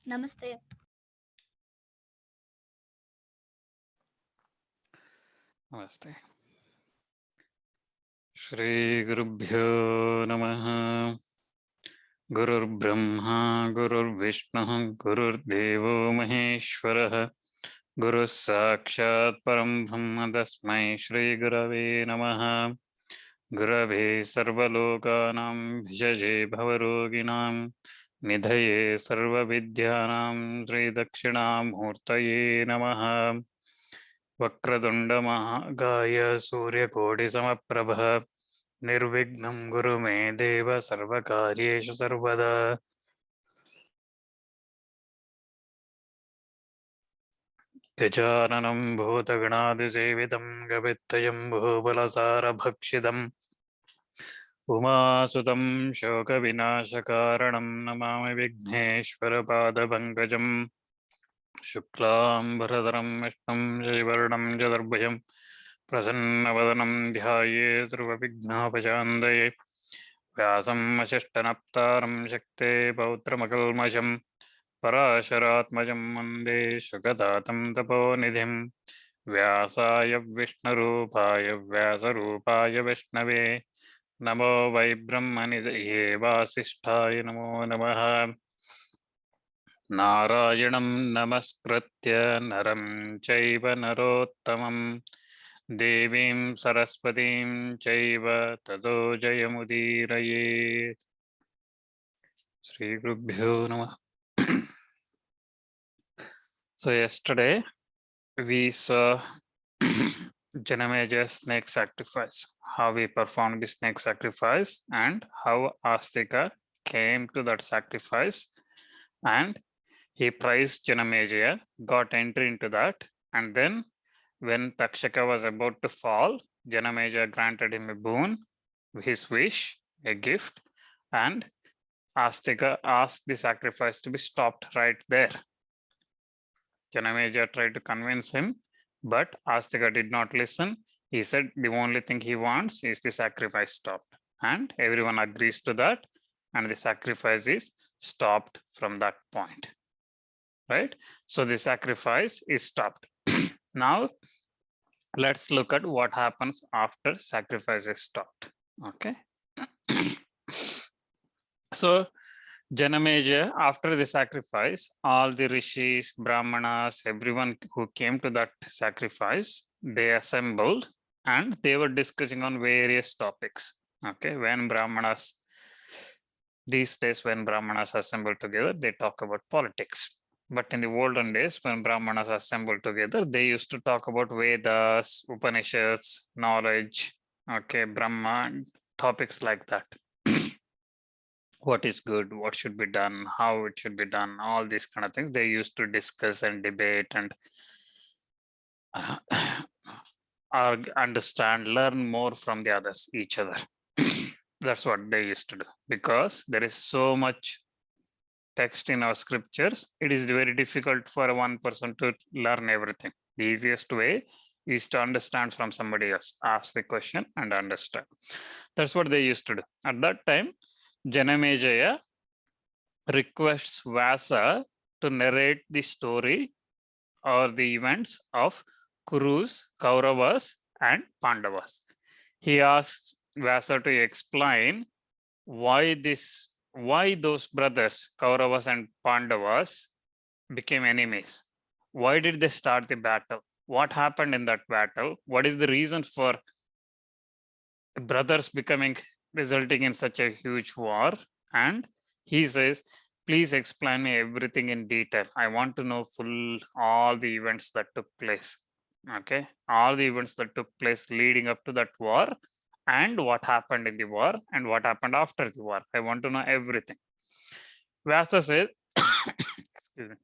Namaste. Namaste. Shri Gurubhyo Namaha. Gurur Brahma, Gurur Vishnu, Gurur Devo Maheshwaraha. Guru Sakshat Param Brahma Tasmai Shri Gurave Namaha. Gurave Sarvalokanam Bhijaje Bhavaroginam Nidhaye Sarva Vidyanam Sri Dakshinamurtaye Namaha. Vakradunda Mahakaya Surya Kodi Samaprabha Nirvignam Guru Me Deva Sarvakaryeshu Sarvada. Gajananam Bhutaganaदिसेवितं Gavittayam Bhubalasarabhakshidam Umasutam Shokavinashakaranam Namami Vigneshwarapadabhankajam Shuklam Bharadharam Vishnum Jaivarnam Jadarbhajam Prasannavadanam Dhyaye Sarvavignopashandaye Vyasam Ashishtanaptaram Shakte Pautramakalmasham Parasharatmajam Mande Shukadatam Taponidhim Vyasaya Vishnurupaya Vyasarupaya Vishnave Namo Vai Brahmanidhye Vasisthaya Namo Namaha Narayanam Namaskritya Naram Chaiva Narottamam Devim Saraswatim Chaiva Tado Jayamudiraye. Sri Gurubhyo Namah. So yesterday we saw Janameja's snake sacrifice, how he performed the snake sacrifice and how Astika came to that sacrifice, and he praised Janameja, got entry into that, and then when Takshaka was about to fall, Janameja granted him a boon, his wish, a gift, and Astika asked the sacrifice to be stopped right there. Janameja tried to convince him, but Astika did not listen. He said the only thing he wants is the sacrifice stopped. And everyone agrees to that. And the sacrifice is stopped from that point. Right? So the sacrifice is stopped. Now, let's look at what happens after sacrifice is stopped. Okay. So Janameja, after the sacrifice, all the rishis, brahmanas, everyone who came to that sacrifice, they assembled and they were discussing on various topics. Okay, when brahmanas, these days when brahmanas assemble together, they talk about politics. But in the olden days, when brahmanas assembled together, they used to talk about Vedas, Upanishads, knowledge, okay, Brahma, topics like that. What is good, what should be done, how it should be done, all these kind of things they used to discuss and debate and understand, learn more from the others, each other. That's what they used to do, because there is so much text in our scriptures. It is very difficult for one person to learn everything. The easiest way is to understand from somebody else, ask the question and understand. That's what they used to do. At that time, Janamejaya requests Vyasa to narrate the story or the events of Kurus, Kauravas, and Pandavas. He asks Vyasa to explain why those brothers, Kauravas and Pandavas, became enemies. Why did they start the battle? What happened in that battle? What is the reason for brothers resulting in such a huge war? And he says, please explain me everything in detail. I want to know all the events that took place. Okay, all the events that took place leading up to that war, and what happened in the war, and what happened after the war. I want to know everything. Vyasa says, excuse me.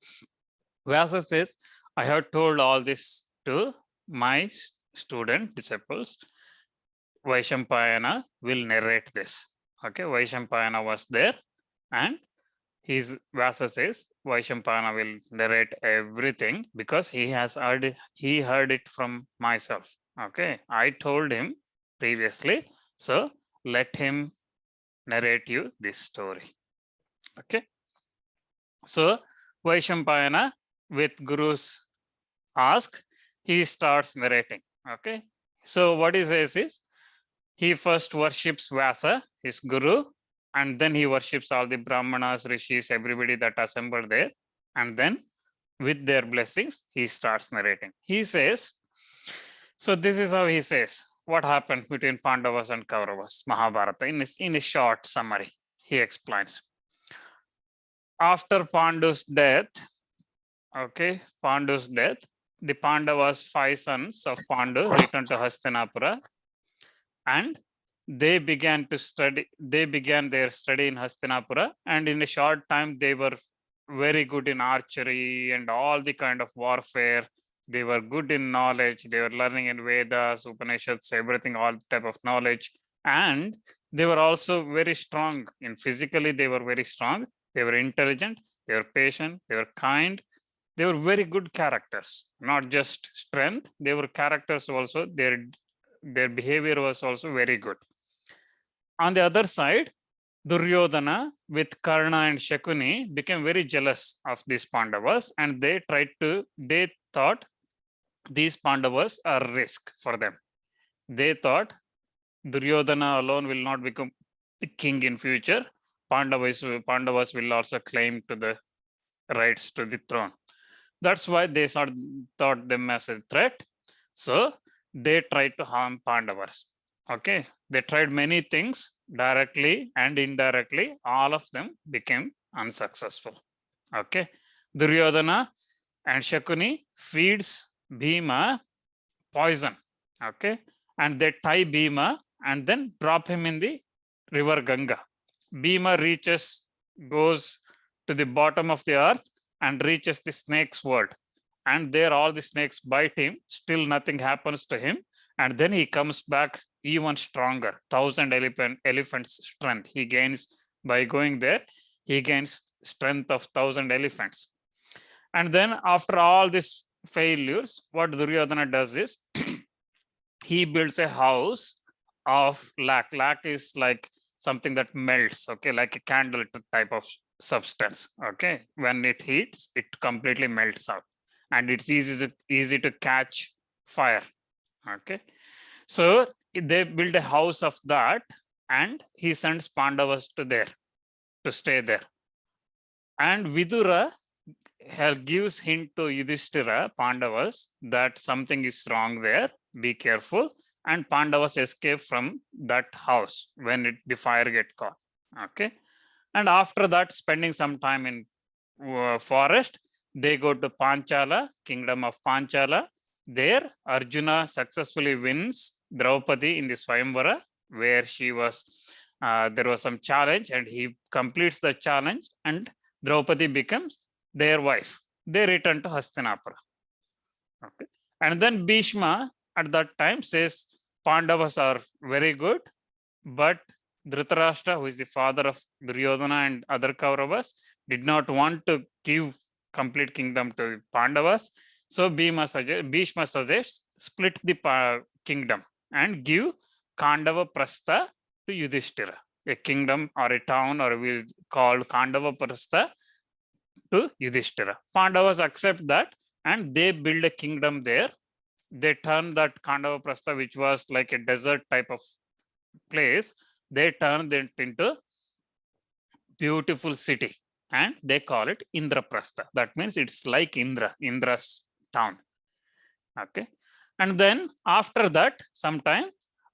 Vyasa says, I have told all this to my student disciples. Vaishampayana will narrate this. Okay, Vaishampayana was there, and Vyasa says Vaishampayana will narrate everything because he heard it from myself. Okay, I told him previously, so let him narrate you this story. Okay, so Vaishampayana, with Guru's ask, he starts narrating. Okay. So what he says is, he first worships Vyasa, his guru, and then he worships all the Brahmanas, Rishis, everybody that assembled there. And then with their blessings, he starts narrating. He says, so this is how he says, what happened between Pandavas and Kauravas, Mahabharata, in a short summary. He explains. After Pandu's death, okay, Pandu's death, the Pandavas' 5 sons of Pandu returned to Hastinapura, and they began their study in Hastinapura, and in a short time they were very good in archery and all the kind of warfare. They were good in knowledge. They were learning in Vedas, Upanishads, everything, all type of knowledge. And they were also very strong in physically. They were very strong. They were intelligent. They were patient. They were kind. They were very good characters, not just strength. They were characters also. Their behavior was also very good. On the other side, Duryodhana with Karna and Shakuni became very jealous of these Pandavas, and they thought these Pandavas are risk for them. They thought Duryodhana alone will not become the king in future. Pandavas will also claim to the rights to the throne. That's why they thought them as a threat. So they tried to harm Pandavas. Okay, they tried many things directly and indirectly. All of them became unsuccessful. Okay, Duryodhana and Shakuni feeds Bhima poison. Okay, and they tie Bhima and then drop him in the river Ganga. Bhima goes to the bottom of the earth and reaches the snake's world. And there all the snakes bite him. Still nothing happens to him. And then he comes back even stronger. 1,000 elephants strength. He gains by going there. He gains strength of 1,000 elephants. And then after all these failures, what Duryodhana does is he builds a house of lac. Lac is like something that melts, okay, like a candle type of substance. Okay, when it heats, it completely melts out, and it's easy to catch fire. Okay, so they build a house of that, and he sends Pandavas to stay there. And Vidura gives hint to Yudhishthira, Pandavas, that something is wrong there, be careful. And Pandavas escape from that house when the fire get caught. Okay, and after that, spending some time in forest, they go to Panchala, kingdom of Panchala. There, Arjuna successfully wins Draupadi in the Swayamvara, where she was, there was some challenge, and he completes the challenge, and Draupadi becomes their wife. They return to Hastinapura. Okay, and then Bhishma at that time says Pandavas are very good, but Dhritarashtra, who is the father of Duryodhana and other Kauravas, did not want to give complete kingdom to Pandavas. So Bhishma suggests split the kingdom and give Kandava Prastha to Yudhishthira, a kingdom or a town, or we call Kandava Prastha to Yudhishthira. Pandavas accept that, and they build a kingdom there. They turn that Kandava Prastha, which was like a desert type of place, they turned it into beautiful city, and they call it Indraprastha. That means it's like Indra's town. Okay, and then after that, sometime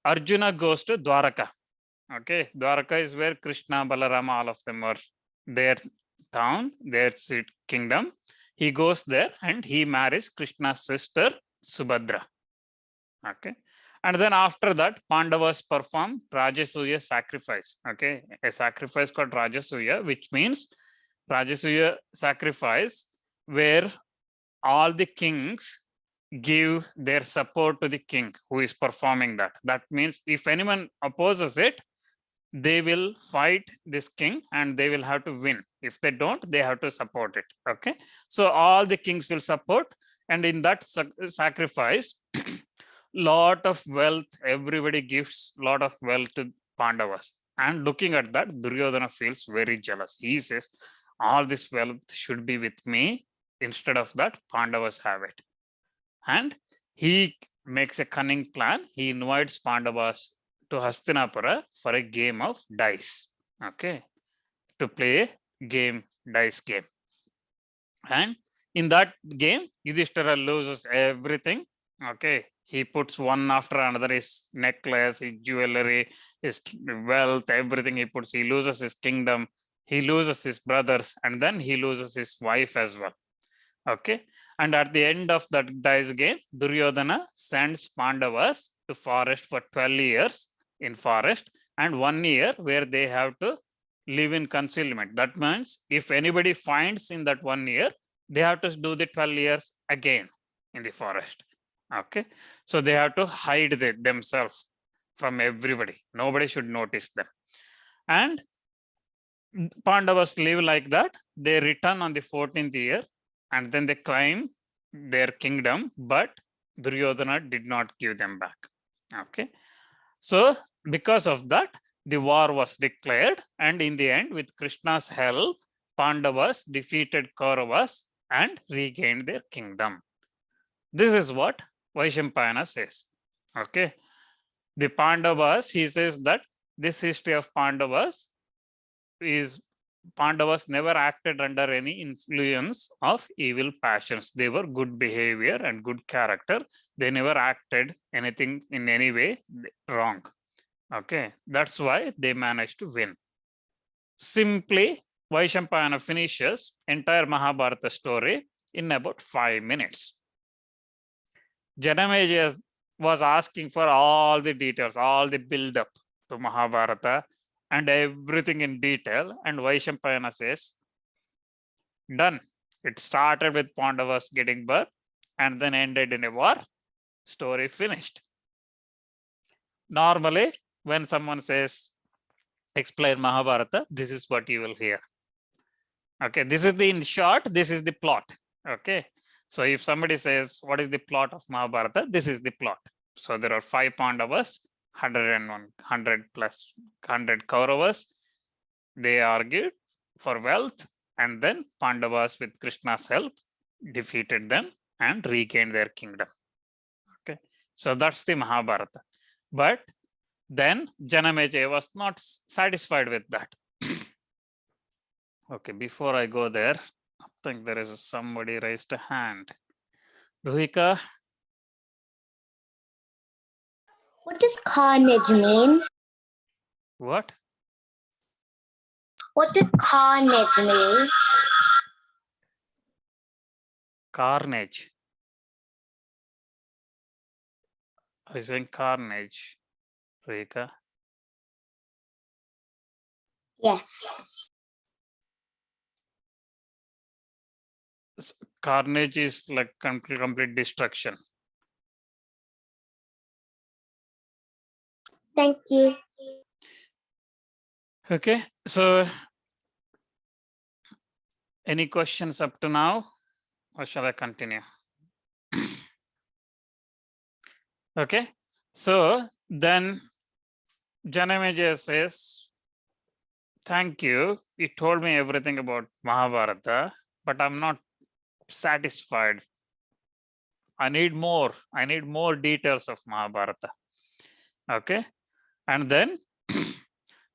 Arjuna goes to Dwaraka. Okay, Dwaraka is where Krishna, Balarama, all of them are their town, their kingdom. He goes there and he marries Krishna's sister Subhadra. Okay, and then after that, Pandavas perform Rajasuya sacrifice. Okay, a sacrifice called Rajasuya, which means Rajasuya sacrifice, where all the kings give their support to the king who is performing that. That means if anyone opposes it, they will fight this king and they will have to win. If they don't, they have to support it. Okay, so all the kings will support, and in that sacrifice, lot of wealth, everybody gives lot of wealth to Pandavas. And looking at that, Duryodhana feels very jealous. He says, all this wealth should be with me. Instead of that, Pandavas have it. And he makes a cunning plan. He invites Pandavas to Hastinapura for a game of dice. Okay, to play a dice game. And in that game, Yudhishthira loses everything. Okay, he puts one after another, his necklace, his jewelry, his wealth, everything he puts. He loses his kingdom, he loses his brothers, and then he loses his wife as well. Okay, and at the end of that dice game, Duryodhana sends Pandavas to forest for 12 years in forest, and 1 year where they have to live in concealment. That means if anybody finds in that 1 year, they have to do the 12 years again in the forest. Okay, so they have to hide themselves from everybody. Nobody should notice them. And Pandavas live like that. They return on the 14th year and then they claim their kingdom, but Duryodhana did not give them back. Okay, so because of that, the war was declared, and in the end, with Krishna's help, Pandavas defeated Kauravas and regained their kingdom. This is what Vaishampayana says. Okay, the Pandavas, he says that this history of Pandavas is Pandavas never acted under any influence of evil passions. They were good behavior and good character. They never acted anything in any way wrong. Okay, that's why they managed to win. Simply, Vaishampayana finishes entire Mahabharata story in about 5 minutes. Janamejaya was asking for all the details, all the build-up to Mahabharata and everything in detail, and Vaishampayana says, done. It started with Pandavas getting birth and then ended in a war. Story finished. Normally, when someone says, explain Mahabharata, this is what you will hear. Okay, this is the, in short, this is the plot. Okay, so if somebody says, what is the plot of Mahabharata? This is the plot. So there are 5 Pandavas, 100 plus 100 Kauravas. They argued for wealth, and then Pandavas, with Krishna's help, defeated them and regained their kingdom. Okay, so that's the Mahabharata. But then Janamejaya was not satisfied with that. Okay, before I go there, I think there is somebody raised a hand. Ruhika. What does carnage mean? What? What does carnage mean? Carnage. I saying carnage, Ruhika. Yes. Carnage is like complete destruction. Thank you. Okay, so any questions up to now, or shall I continue? Okay, so then Janamejaya says, thank you, you told me everything about Mahabharata, but I'm not satisfied. I need more details of Mahabharata. Okay, and then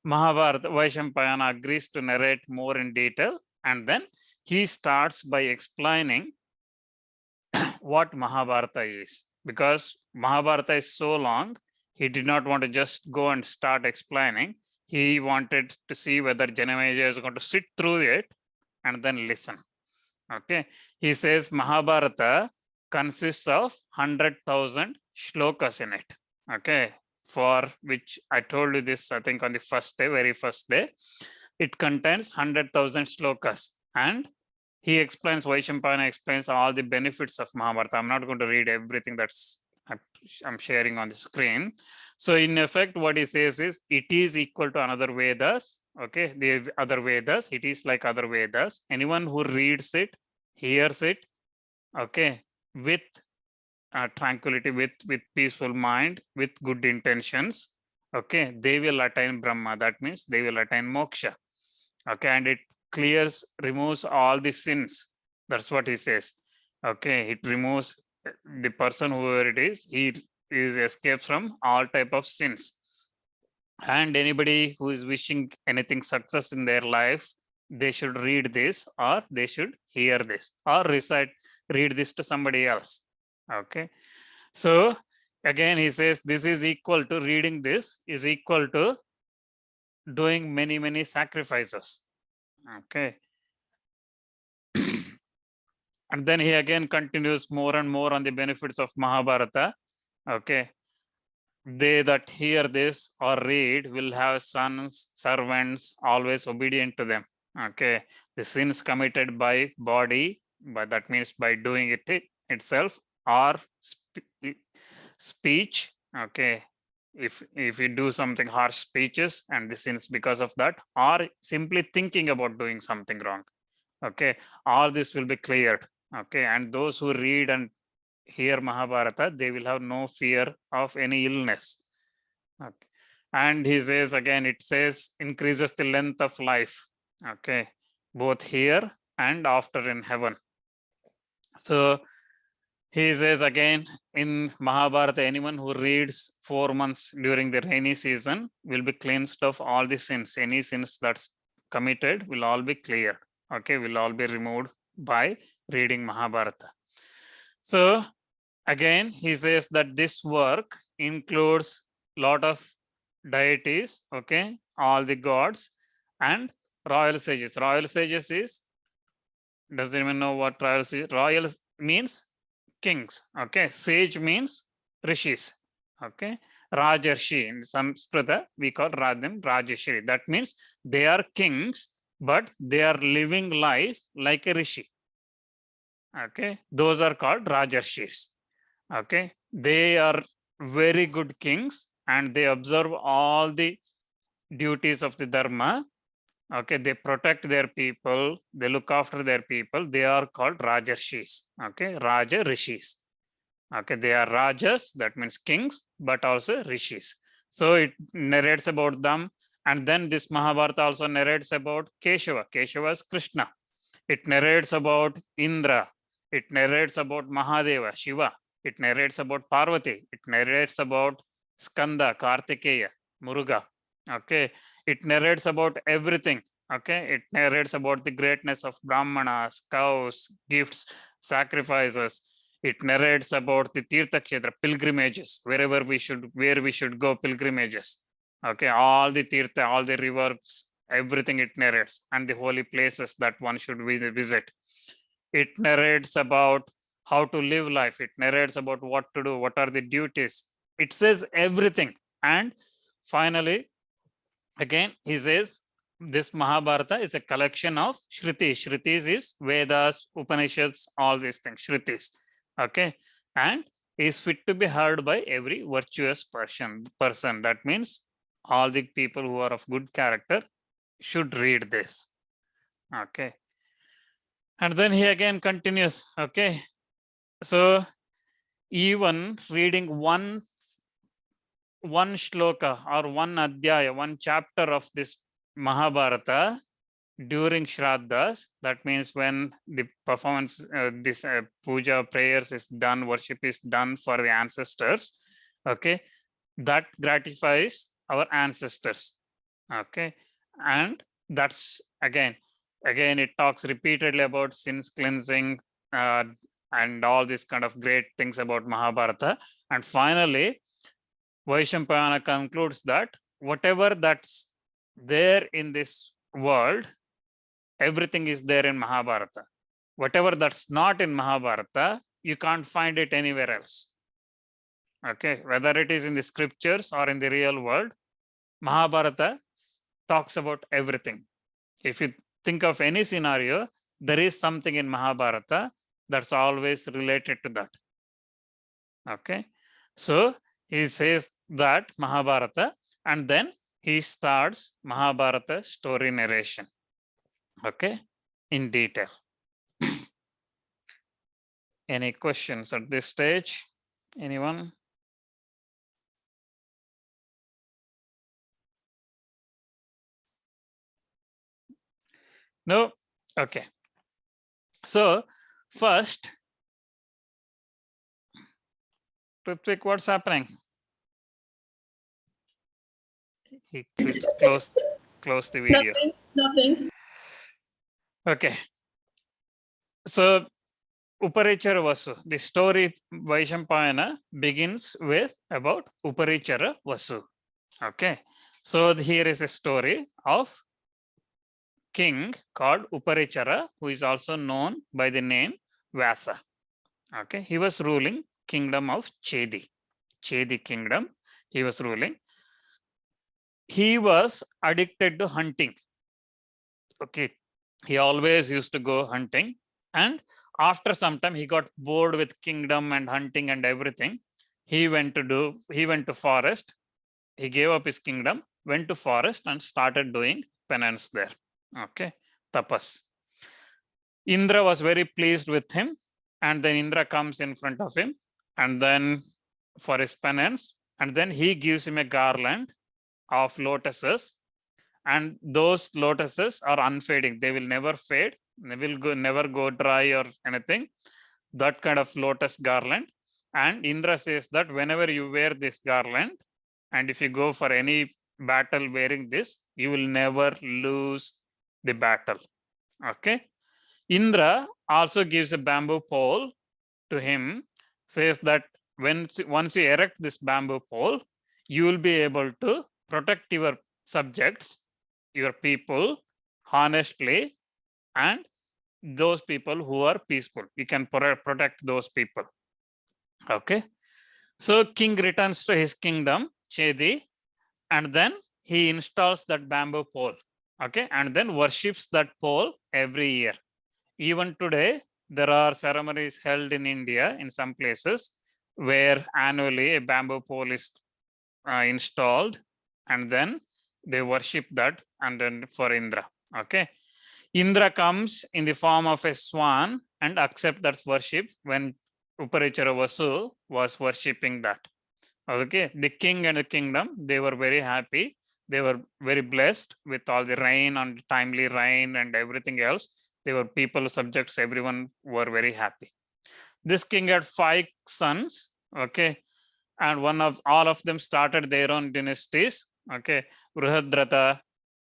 Mahabharata, Vaishampayana agrees to narrate more in detail, and then he starts by explaining what Mahabharata is. Because Mahabharata is so long, he did not want to just go and start explaining. He wanted to see whether Janamejaya is going to sit through it and then listen. Okay, he says Mahabharata consists of 100,000 shlokas in it. Okay, for which I told you this, I think on the first day, very first day, it contains 100,000 shlokas, and he explains, Vaishampayana explains all the benefits of Mahabharata. I'm not going to read everything that's I'm sharing on the screen. So in effect, what he says is it is equal to another Vedas. Okay, the other Vedas, it is like other Vedas. Anyone who reads it, hears it, okay, with tranquility, with peaceful mind, with good intentions, okay, they will attain Brahma. That means they will attain moksha. Okay, and it clears, removes all the sins. That's what he says. Okay, it removes the person, whoever it is, he is escaped from all type of sins. And anybody who is wishing anything success in their life, they should read this, or they should hear this, or read this to somebody else. Okay, so again he says this is equal to, reading this is equal to doing many sacrifices. Okay. And then he again continues more and more on the benefits of Mahabharata. Okay, they that hear this or read will have sons, servants, always obedient to them. Okay, the sins committed by body, but that means by doing it itself, or speech. Okay, if you do something harsh speeches and the sins because of that, or simply thinking about doing something wrong. Okay, all this will be cleared. Okay, and those who read and hear Mahabharata, they will have no fear of any illness. Okay. And he says again, it says increases the length of life. Okay, both here and after in heaven. So he says again in Mahabharata, anyone who reads 4 months during the rainy season will be cleansed of all the sins. Any sins that's committed will all be cleared. Okay, will all be removed by reading Mahabharata. So again, he says that this work includes lot of deities, okay, all the gods and royal sages. Royal sages is, doesn't even know what royal sages. Royal means kings, okay. Sage means rishis, okay. Rajarshi in Sanskrit we call them Rajarshi. That means they are kings, but they are living life like a rishi. Okay, those are called Rajarshis. Okay, they are very good kings and they observe all the duties of the dharma. Okay, they protect their people, they look after their people. They are called Rajarshis. Okay, Raja Rishis. Okay, they are Rajas, that means kings, but also Rishis. So it narrates about them. And then this Mahabharata also narrates about Keshava. Keshava is Krishna. It narrates about Indra. It narrates about Mahadeva, Shiva. It narrates about Parvati. It narrates about Skanda, Kartikeya, Muruga. Okay. It narrates about everything. Okay. It narrates about the greatness of Brahmanas, cows, gifts, sacrifices. It narrates about the Tirtha Kshetra, pilgrimages, where we should go pilgrimages. Okay. All the Tirtha, all the rivers, everything it narrates, and the holy places that one should visit. It narrates about how to live life. It narrates about what to do, what are the duties. It says everything. And finally, again, he says this Mahabharata is a collection of Shrutis. Shrutis is Vedas, Upanishads, all these things, Shrutis. Okay. And is fit to be heard by every virtuous person. That means all the people who are of good character should read this. Okay. And then he again continues. Okay. So even reading one shloka or one adhyaya, one chapter of this Mahabharata during Shraddhas, that means when the performance, this puja prayers is done, worship is done for the ancestors. Okay. That gratifies our ancestors. Okay. And that's again it talks repeatedly about sins cleansing and all these kind of great things about Mahabharata. And finally, Vaishampayana concludes that whatever that's there in this world, everything is there in Mahabharata. Whatever that's not in Mahabharata, you can't find it anywhere else. Okay, whether it is in the scriptures or in the real world, Mahabharata talks about everything. If you think of any scenario, there is something in Mahabharata that's always related to that. Okay, so he says that Mahabharata, and then he starts Mahabharata story narration. Okay, in detail. Any questions at this stage? Anyone? No? Okay. So first, Ritvik, what's happening? He closed the video. Nothing. Okay. So Uparichara Vasu. The story Vaishampayana begins with about Uparichara Vasu. Okay. So here is a story of king called Uparichara, who is also known by the name Vyasa. Okay. He was ruling kingdom of Chedi. Chedi kingdom. He was ruling. He was addicted to hunting. Okay. He always used to go hunting, and after some time he got bored with kingdom and hunting and everything. He went to forest. He gave up his kingdom, went to forest and started doing penance there. Okay, tapas. Indra was very pleased with him, and then Indra comes in front of him and then for his penance, and then he gives him a garland of lotuses, and those lotuses are unfading. They will never fade. They will never go dry or anything. That kind of lotus garland. And Indra says that whenever you wear this garland, and if you go for any battle wearing this, you will never lose the battle. Okay. Indra also gives a bamboo pole to him, says that once you erect this bamboo pole, you will be able to protect your subjects, your people honestly, and those people who are peaceful. You can protect those people. Okay. So king returns to his kingdom, Chedi, and then he installs that bamboo pole. Okay. And then worships that pole every year. Even today, there are ceremonies held in India in some places where annually a bamboo pole is installed, and then they worship that, and then for Indra. Okay. Indra comes in the form of a swan and accept that worship when Uparichara Vasu was worshipping that. Okay. The king and the kingdom, they were very happy. They were very blessed with all the rain and timely rain and everything else. They were people, subjects, everyone were very happy. This king had 5 sons. Okay. And all of them started their own dynasties. Okay. Vrihadrata,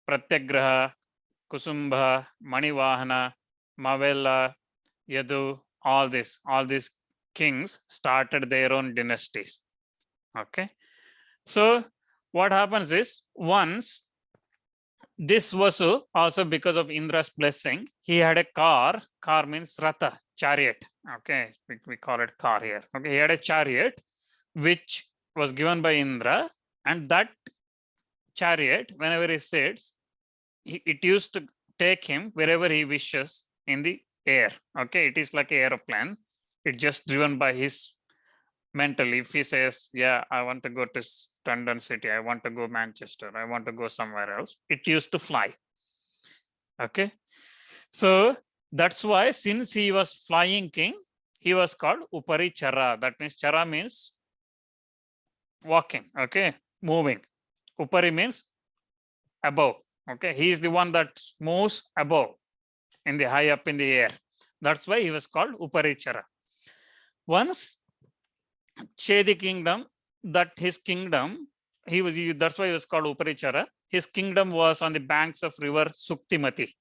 Pratyagraha, Kusumbha, Manivahana, Mavella, Yadu, all these kings started their own dynasties. Okay. So what happens is, once this Vasu, also because of Indra's blessing, he had a car. Car means Ratha, chariot. Okay. We call it car here. Okay. He had a chariot which was given by Indra, and that chariot, whenever he sits, it used to take him wherever he wishes in the air. Okay, it is like an aeroplane. It's just driven by his mentally. If he says, yeah, I want to go to London City, I want to go Manchester, I want to go somewhere else, it used to fly. Okay, so that's why, since he was flying king, he was called Uparichara. That means Chara means walking. Okay, moving. Upari means above. Okay, he is the one that moves above, in the high up in the air. That's why he was called Uparichara. Once Chedi kingdom, his kingdom, that's why he was called Uparichara. His kingdom was on the banks of river Suktimati.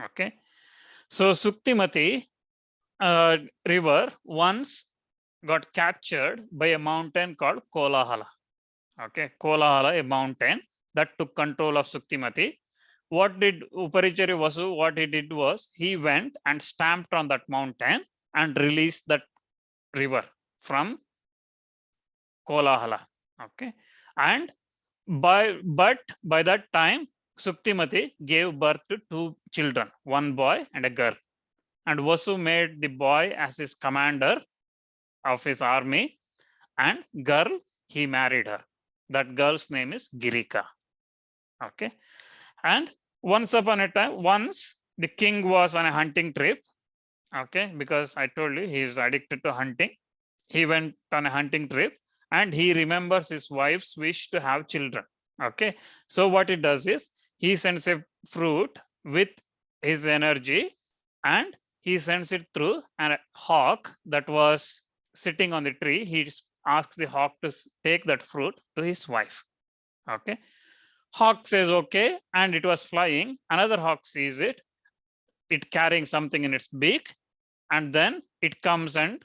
Okay, so Suktimati river once got captured by a mountain called Kolahala. Okay, Kolahala, a mountain that took control of Suktimati. What did Uparichara Vasu? What he did was, he went and stamped on that mountain and released that river from Kolahala. Okay, and by that time, Suktimati gave birth to 2 children, one boy and a girl. And Vasu made the boy as his commander of his army, and girl, he married her. That girl's name is Girika. Okay, and once upon a time, once the king was on a hunting trip. Okay, because I told you he is addicted to hunting. He went on a hunting trip, and he remembers his wife's wish to have children. Okay, so what he does is, he sends a fruit with his energy and he sends it through a hawk that was sitting on the tree. He asks the hawk to take that fruit to his wife. Okay. Hawk says okay, and it was flying. Another hawk sees it carrying something in its beak, and then it comes and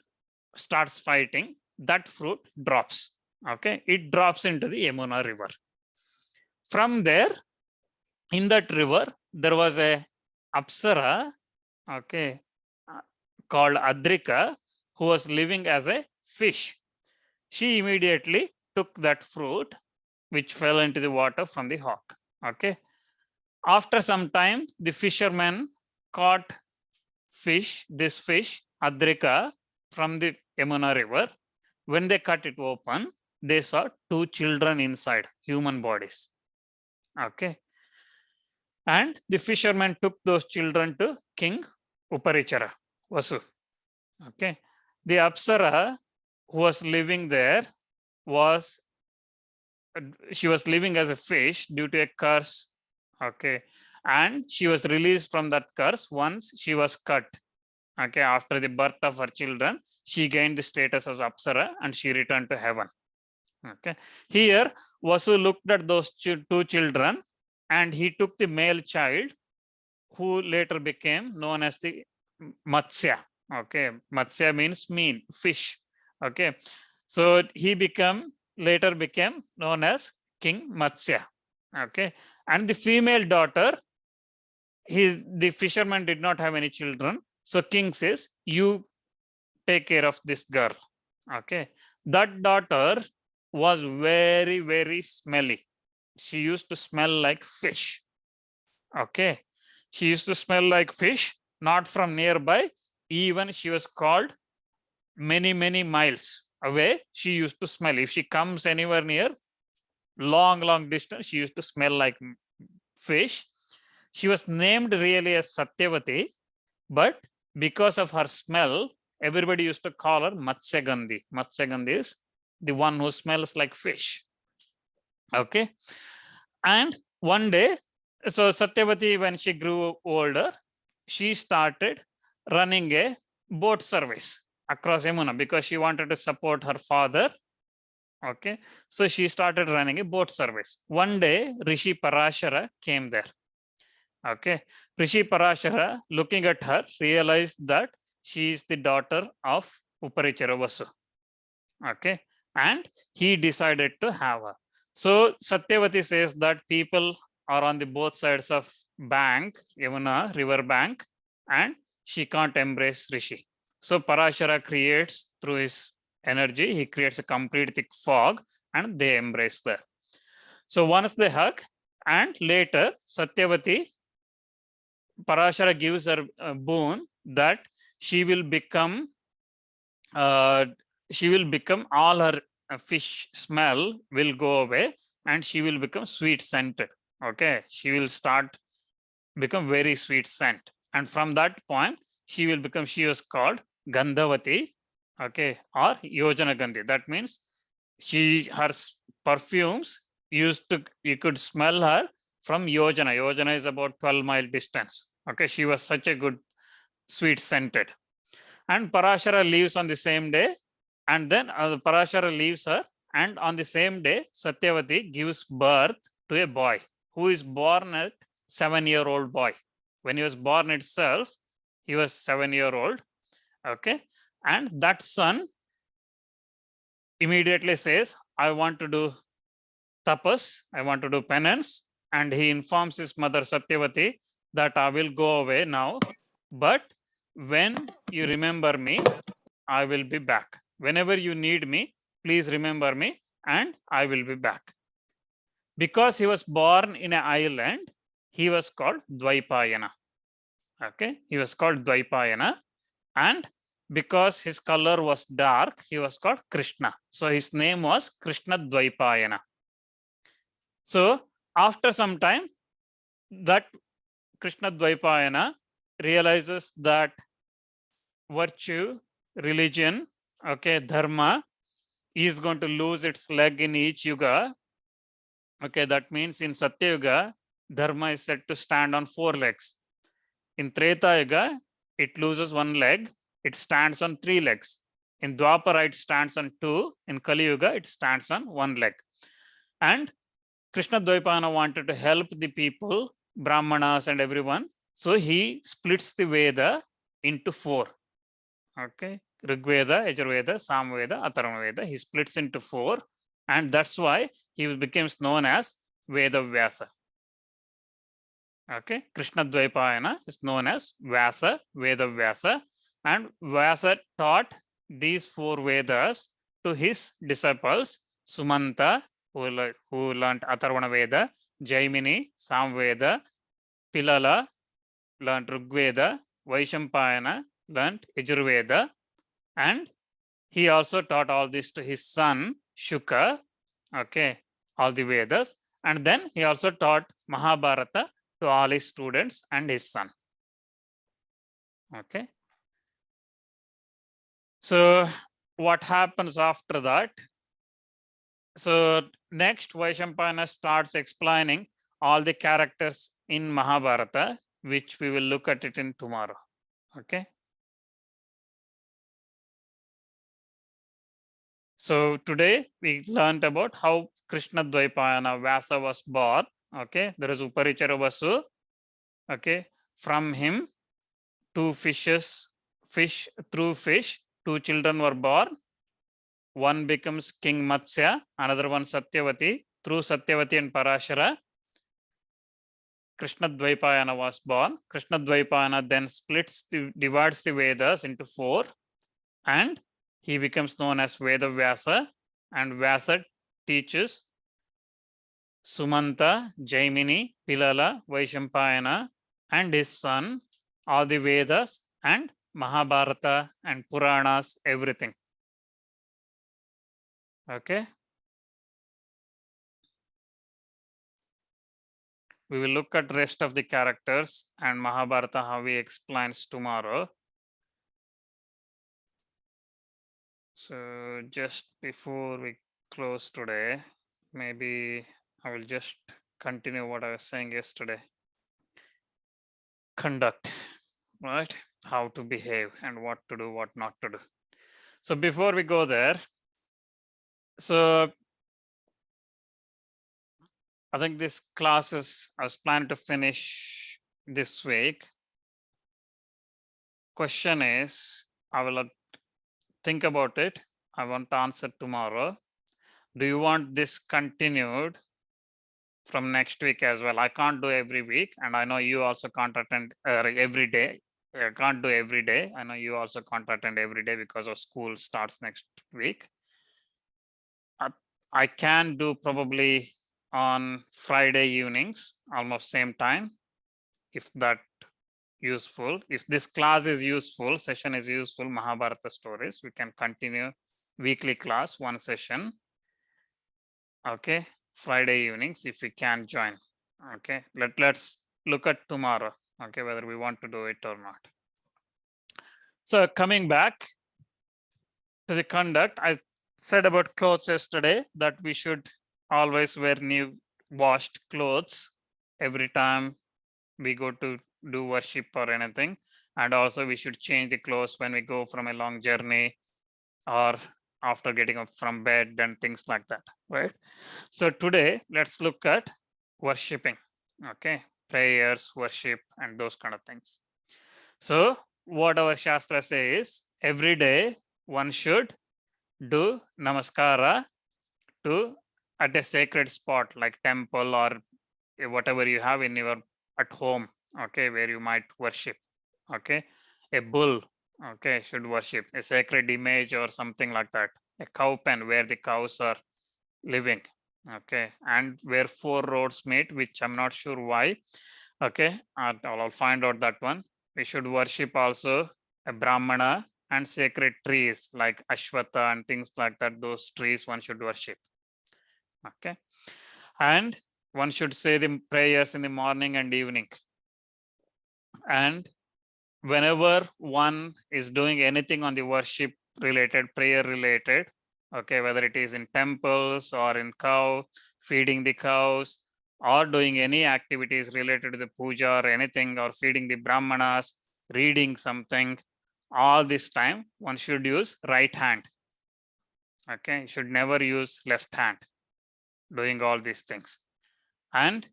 starts fighting. That fruit drops. Okay, it drops into the Yamuna river. From there, in that river, there was a Apsara, okay, called Adrika, who was living as a fish. She immediately took that fruit, which fell into the water from the hawk. Okay. After some time, the fishermen caught this fish, Adrika, from the Yamuna river. When they cut it open, they saw 2 children inside, human bodies. Okay. And the fishermen took those children to King Uparichara, Vasu. Okay. The Apsara who was living there she was living as a fish due to a curse. Okay. And she was released from that curse once she was cut. Okay. After the birth of her children, she gained the status as Apsara and she returned to heaven. Okay. Here, Vasu looked at those 2 children and he took the male child who later became known as the Matsya. Okay. Matsya means mean, fish. Okay. So he later became known as King Matsya. Okay. And the female daughter, the fisherman did not have any children. So king says, you take care of this girl. Okay. That daughter was very, very smelly. She used to smell like fish. Okay. She used to smell like fish, not from nearby. Even she was called many, many miles away. She used to smell. If she comes anywhere near, long distance, she used to smell like fish. She was named really as Satyavati, but because of her smell, everybody used to call her Matsyagandhi. Matsyagandhi is the one who smells like fish. Okay. And one day, so Satyavati, when she grew older, she started running a boat service across Yamuna because she wanted to support her father. Okay. So she started running a boat service. One day, Rishi Parashara came there. Okay. Rishi Parashara, looking at her, realized that she is the daughter of Uparichara Vasu. Okay. And he decided to have her. So Satyavati says that people are on the both sides of bank, Yamuna river bank, and she can't embrace Rishi. So Parashara creates through his energy, he creates a complete thick fog and they embrace there. So once they hug, and later Satyavati, Parashara gives her a boon that she will become all her fish smell will go away and she will become sweet scented. Okay, she will become very sweet scent, and from that point she was called Gandhavati. Okay, or Yojana Gandhi. That means her perfumes you could smell her from Yojana. Yojana is about 12-mile distance. Okay, she was such a good sweet scented. And Parashara leaves on the same day, and then Parashara leaves her, and on the same day Satyavati gives birth to a boy who is born at 7-year-old boy. When he was born itself, he was 7-year-old. Okay, and that son immediately says, I want to do tapas, I want to do penance, and he informs his mother Satyavati that I will go away now, but when you remember me, I will be back. Whenever you need me, please remember me and I will be back. Because he was born in an island, he was called Dvaipayana. Okay, he was called Dvaipayana, and because his color was dark, he was called Krishna. So his name was Krishna Dvaipayana. So after some time, that Krishna Dvaipayana realizes that virtue, religion, okay, dharma is going to lose its leg in each yuga. Okay, that means in Satya Yuga, dharma is said to stand on 4 legs. In Treta Yuga, it loses one leg, it stands on 3 legs. In Dwapara, it stands on 2. In Kali Yuga, it stands on 1 leg. And Krishna Dvaipayana wanted to help the people, Brahmanas and everyone. So he splits the Veda into 4. Okay, Rigveda, Yajurveda, Samveda, Atharvaveda. He splits into 4. And that's why he becomes known as Veda Vyasa. Okay, Krishna Dvaipayana is known as Vyasa, Veda Vyasa. And Vyasa taught these 4 Vedas to his disciples, Sumanta, who learned Atharvana Veda, Jaimini, Samveda, Pilala learned Rigveda, Vaishampayana learned Yajurveda, and he also taught all this to his son Shuka, okay, all the Vedas, and then he also taught Mahabharata to all his students and his son. Okay. So what happens after that? So next, Vaishampayana starts explaining all the characters in Mahabharata, which we will look at it in tomorrow. Okay. So today we learned about how Krishna Dvaipayana Vyasa was born. Okay, there is Uparichara Vasu. Okay, from him, 2 fishes, through fish, 2 children were born. One becomes King Matsya, another one Satyavati. Through Satyavati and Parashara, Krishna Dvaipayana was born. Krishna Dvaipayana then divides the Vedas into 4, and he becomes known as Veda Vyasa, and Vyasa teaches Sumanta, Jaimini, Pilala, Vaishampayana, and his son all the Vedas and Mahabharata and Puranas, everything. Okay. We will look at rest of the characters and Mahabharata, how he explains tomorrow. So just before we close today, maybe I will just continue what I was saying yesterday. Conduct, right? How to behave and what to do, what not to do. So before we go there, so I think this class I was planning to finish this week. Question is, I will think about it. I want to answer tomorrow. Do you want this continued from next week as well? I can't do every week, and I know you also can't attend every day. I can't do every day. I know you also can't attend every day because of school starts next week. I can do probably on Friday evenings, almost same time, if that useful. If this class is useful, session is useful, Mahabharata stories, we can continue weekly class, 1 session. Okay, Friday evenings, if we can join. Okay, let's look at tomorrow. Okay, whether we want to do it or not. So coming back to the conduct, I said about clothes yesterday that we should always wear new washed clothes every time we go to do worship or anything. And also we should change the clothes when we go from a long journey or after getting up from bed and things like that, right? So today, let's look at worshiping, okay? Prayers, worship, and those kind of things. So what our Shastra says, every day one should do namaskara at a sacred spot like temple or whatever you have in your at home, okay, where you might worship, okay? A bull, okay, should worship a sacred image or something like that. A cow pen where the cows are living, okay, and where 4 roads meet, which I'm not sure why, okay, I'll find out that one. We should worship also a Brahmana and sacred trees like Ashwatha and things like that. Those trees one should worship, okay, and one should say the prayers in the morning and evening. And whenever one is doing anything on the worship related, prayer related, okay, whether it is in temples or in feeding the cows or doing any activities related to the puja or anything, or feeding the brahmanas, reading something, all this time one should use right hand. Okay, you should never use left hand doing all these things. And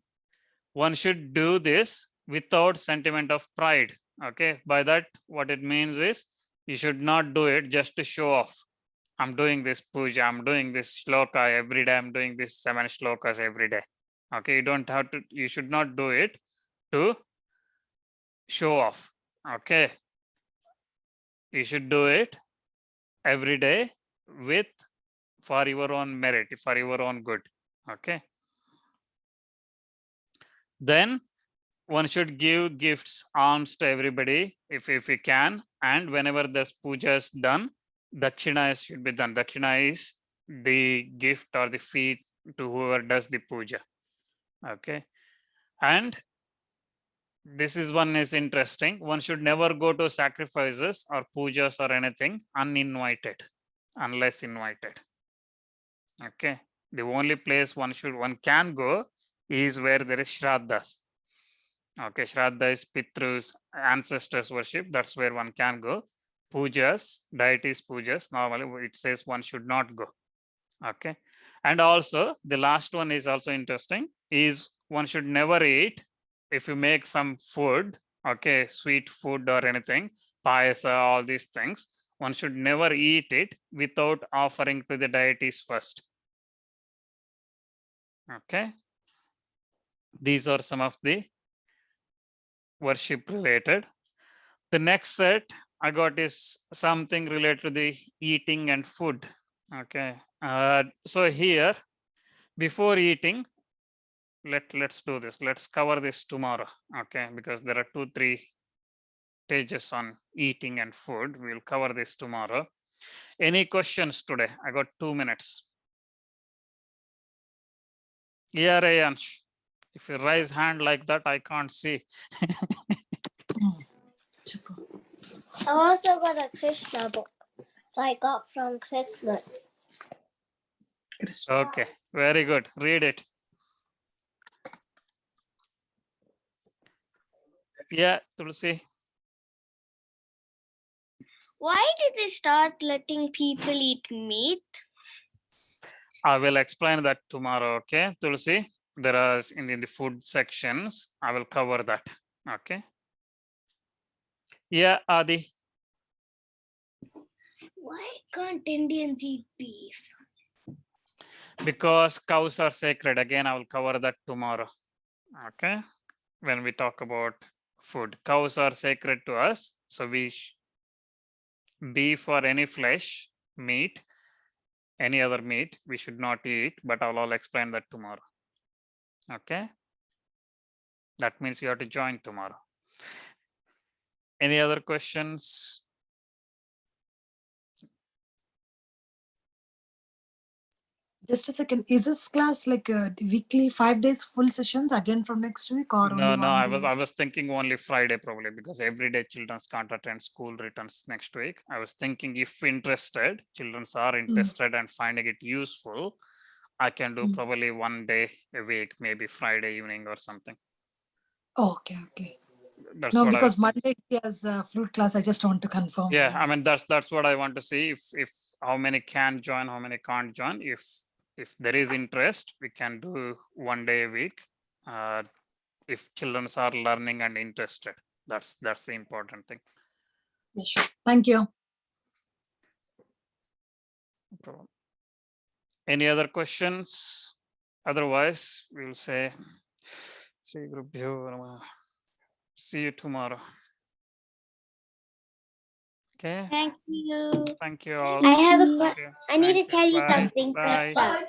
one should do this without sentiment of pride. Okay, by that what it means is you should not do it just to show off. I'm doing this puja, I'm doing this shloka every day, I'm doing this 7 shlokas every day. Okay, you don't have to, you should not do it to show off. Okay, you should do it every day with for your own merit, for your own good. Okay, then one should give gifts, alms to everybody if we can, and whenever this puja is done, dakshina should be done. Dakshina is the gift or the fee to whoever does the puja. Okay, and this is one is interesting. One should never go to sacrifices or pujas or anything uninvited, unless invited. Okay, the only place one can go is where there is shraddhas. Okay, shraddha is Pitrus, ancestors worship. That's where one can go. Pujas, deities pujas, normally it says one should not go. Okay, and also the last one is also interesting, is one should never eat if you make some food, okay, sweet food or anything, payasa, all these things, one should never eat it without offering to the deities first. Okay, these are some of the worship related. The next set I got is something related to the eating and food. Okay, so here before eating, let's do this. Let's cover this tomorrow. Okay, because there are 2-3 pages on eating and food. We'll cover this tomorrow. Any questions today? I got 2 minutes. Yeah, Rayansh, if you raise hand like that, I can't see. I also got a Krishna book I got from Christmas. Okay, very good. Read it. Yeah, Tulsi. Why did they start letting people eat meat? I will explain that tomorrow. Okay, Tulsi. There are in the food sections. I will cover that. Okay. Yeah, Adi. Why can't Indians eat beef? Because cows are sacred. Again, I will cover that tomorrow. Okay, when we talk about food, cows are sacred to us. So beef or any flesh, meat, any other meat, we should not eat. But I'll explain that tomorrow. Okay, that means you have to join tomorrow. Any other questions? Just a second. Is this class like weekly 5 days full sessions again from next week or No, only no, one day? I was thinking only Friday probably, because every day children can't attend school returns next week. I was thinking if interested, children are interested and finding it useful, I can do probably 1 day a week, maybe Friday evening or something. Okay, okay. That's No, what because I was thinking. Monday he has a flute class. I just want to confirm. Yeah, I mean that's what I want to see, if how many can join, how many can't join. If there is interest, we can do 1 day a week. If children are learning and interested, that's the important thing. Yeah, sure. Thank you. No problem. Any other questions? Otherwise, we will say Sri Gurubhyo Namaha. See you tomorrow. Okay. Thank you. Thank you all. I have a Thank you. I need to Thank you. tell you Bye. something. Bye. Bye.